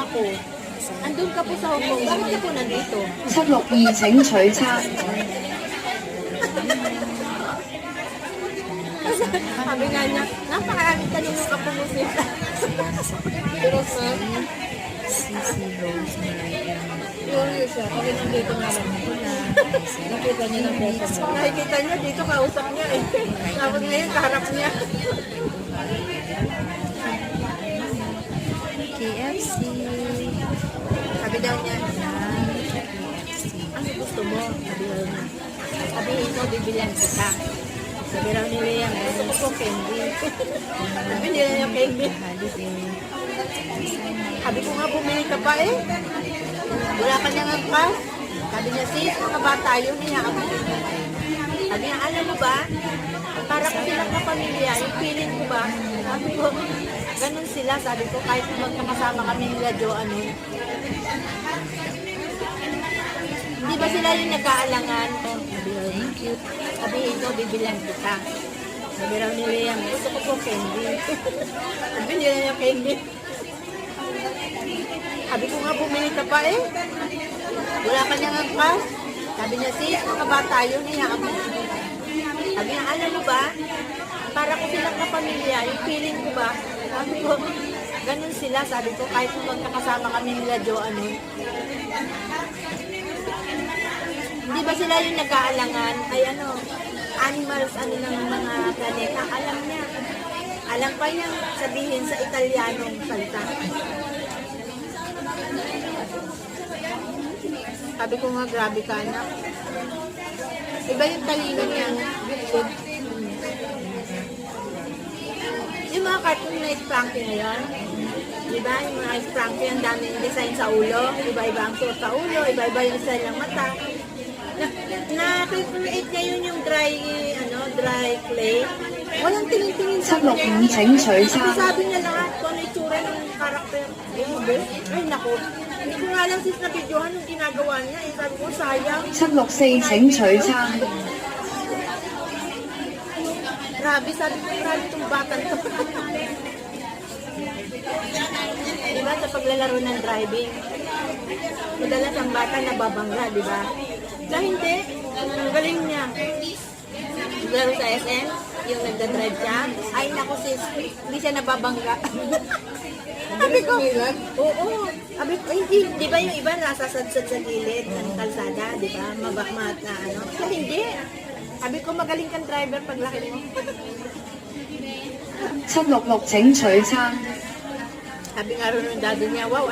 ako. Andun ka po sa Hong Kong. Bakit ka po nandito? 762請取餐。 Sabi nga niya, napakaraming kanino ka pumusita. Pero sir, curious siya. Kasi nandito nga lang ako na nakita niya ng beso mo. Nakikita niya dito, kausap niya eh. Tapos ngayon, kaharap niya. KFC. Sabi daw niya, ano gusto mo? Sabihin mo, bibilihan kita. Sabi raw ni Liam, gusto ko po candy. Sabi nila niya candy. Sabi ko nga, bumili ka pa eh. Wala ka niya nga pa. Sabi niya, sis, mga bata yun, niya ako. Sabi niya, alam mo ba, para ko silang kapamilya, yung feeling ko ba, sabi ko, ganun sila, sabi ko, kahit magkakasama kami nila Jo, ano. Hindi ba sila yung nag-aalangan? Sabihin ko, bibilan kita. Sabi raw ni Liam, gusto ko po candy. Sabi nila niya candy. Sabi ko nga, bumili ka pa eh. Wala ka niya nga pa. Sabi niya, sis, mga bata yun, niya ako. Sabi niya, alam mo ba, para ko silang kapamilya, yung feeling ko ba, sabi ko, ganun sila, sabi ko, kahit magkakasama kami nila Jo, ano. Hindi ba sila yung nag-aalangan? Ay ano, animals, ano ng mga planeta, alam niya. Alam pa niya sabihin sa Italianong salita. Sabi ko nga, grabe ka anak. Iba yung talino niya. Yung mga cartoon na Frankie na yun, diba? Yung mga Frankie, ang daming design sa ulo. Iba-iba ang suot sa ulo, iba-iba yung style ng mata. Na-create niya yun yung dry clay. Walang tingin-tingin sa kanya. 765請取餐。 Sabi niya lahat kung ano itsura ng karakter. Ay naku, hindi ko nga lang sis na videohan yung ginagawa niya. Eh, sabi ko, sayang. 764請取餐。 Grabe, sabi ko, grabe itong batang to. Diba, sa paglalaro ng driving, madalas ang bata nababangga, diba? So, hindi. Ang galing niya. Laro sa SM, yung nagdadrive siya. Ay, naku sis, hindi siya nababangga. Sabi ko, oo. Sabi ko, hindi. Di ba yung iba nasasadsad sa gilid ng kalsada, di ba? Mabakmat na ano. So, hindi. Sabi ko, magaling kang driver paglaki mo. 766請取餐。 Sabi nga rin ng daddy niya, wow,